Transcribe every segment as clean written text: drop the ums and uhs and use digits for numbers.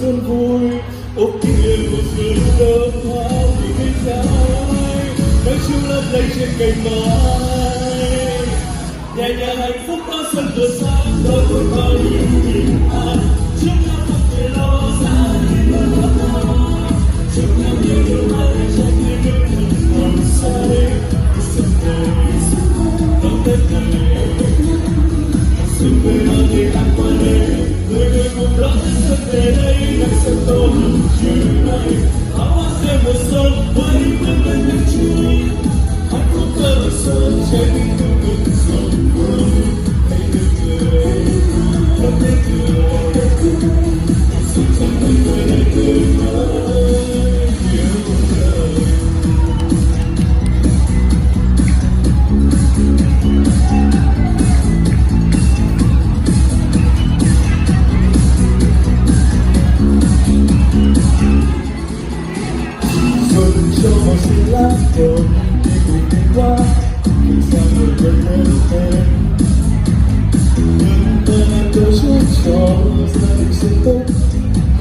xuân vui ôm kia của xuân đơm hoa vì cây trái nắng chiều lấp lánh trên cành mai nhẹ nhàng hạnh phúc có xuân vừa sáng đôi đôi bao nhiêu bình an chúc nhau không thể lo xa đi luôn lo chúc nhau nhiều điều hay trong những đêm thật nồng say xuân về đón tết này xuân về mang tiếng hát qua đây người người cùng đón xuân về đây nắng xuân tô chiều nay áo hoa rơi mùa xuân quay quên bên nước chuối hạnh phúc thơ xuân trái tim tôi mừng xuân vui hãy đưa cười đón tết cười xuân trong tay tôi hãy cười nói yêu đời. Cho màu xinh lá cờ đi cùng đi qua vì sao người vẫn hơn em nhưng tôi đang cố chúc cho gia đình xuân tốt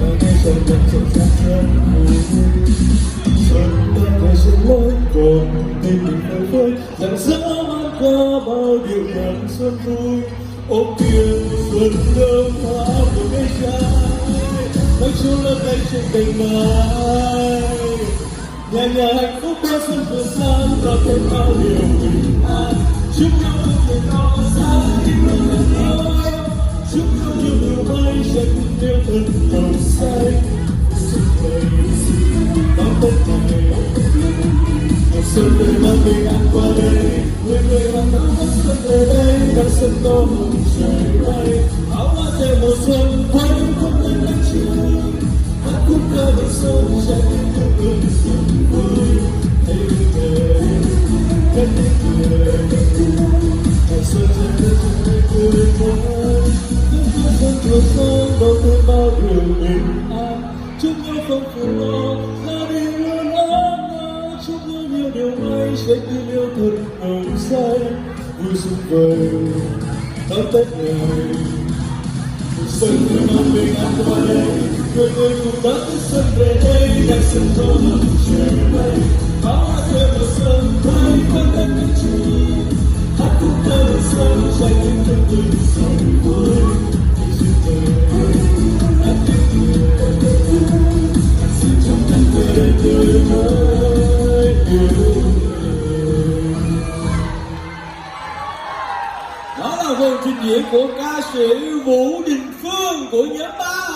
và nghe trong lòng rộn ràng rất vui xuân đang về trên lối cồn tình mình phơi phới rạng rỡ mang qua bao điều đặn xuân vui ôm kia xuân đơm hoa của cây trái nắng chiều lấp lánh trên cành mai nhẹ nhàng hạnh phúc qua xuân vừa sáng và thêm bao điều bình an chúc nhau không thể lo xa đi luôn là nói chúc nhau nhiều điều may chân yêu thân nồng say xuân về đón tết này xuân về mang bình an qua đây người người mang nắng xuân về đây đang xuân tô hồng trời bay áo hoa rơi mùa xuân quay không nơi nắng chiều hát khúc ca về xuân trái tim tôi mừng xuân vui hãy đưa về hãy cười ngày xuân rơi rơi trong tay cười nói những mùa xuân vừa sang đón thêm bao điều bình an chúc nhau không phiền lo gia đình luôn ấm no chúc nhau nhiều điều may trái tim yêu thật nồng say vui xuân về đón tết này xuân về mang bình an qua đây người người cùng đón tết xuân về đây đang xuân tô hồng trời bay áo hoa rơi mùa xuân quay quanh bên nước chuối hát khúc ca về xuân trái tim tôi mừng xuân vui hãy xuân về hát tiếng cười xuân trong tay tôi đây cười nói yêu đời. Đó là phần trình diễn của ca sĩ Vũ Đình Phương của nhóm 3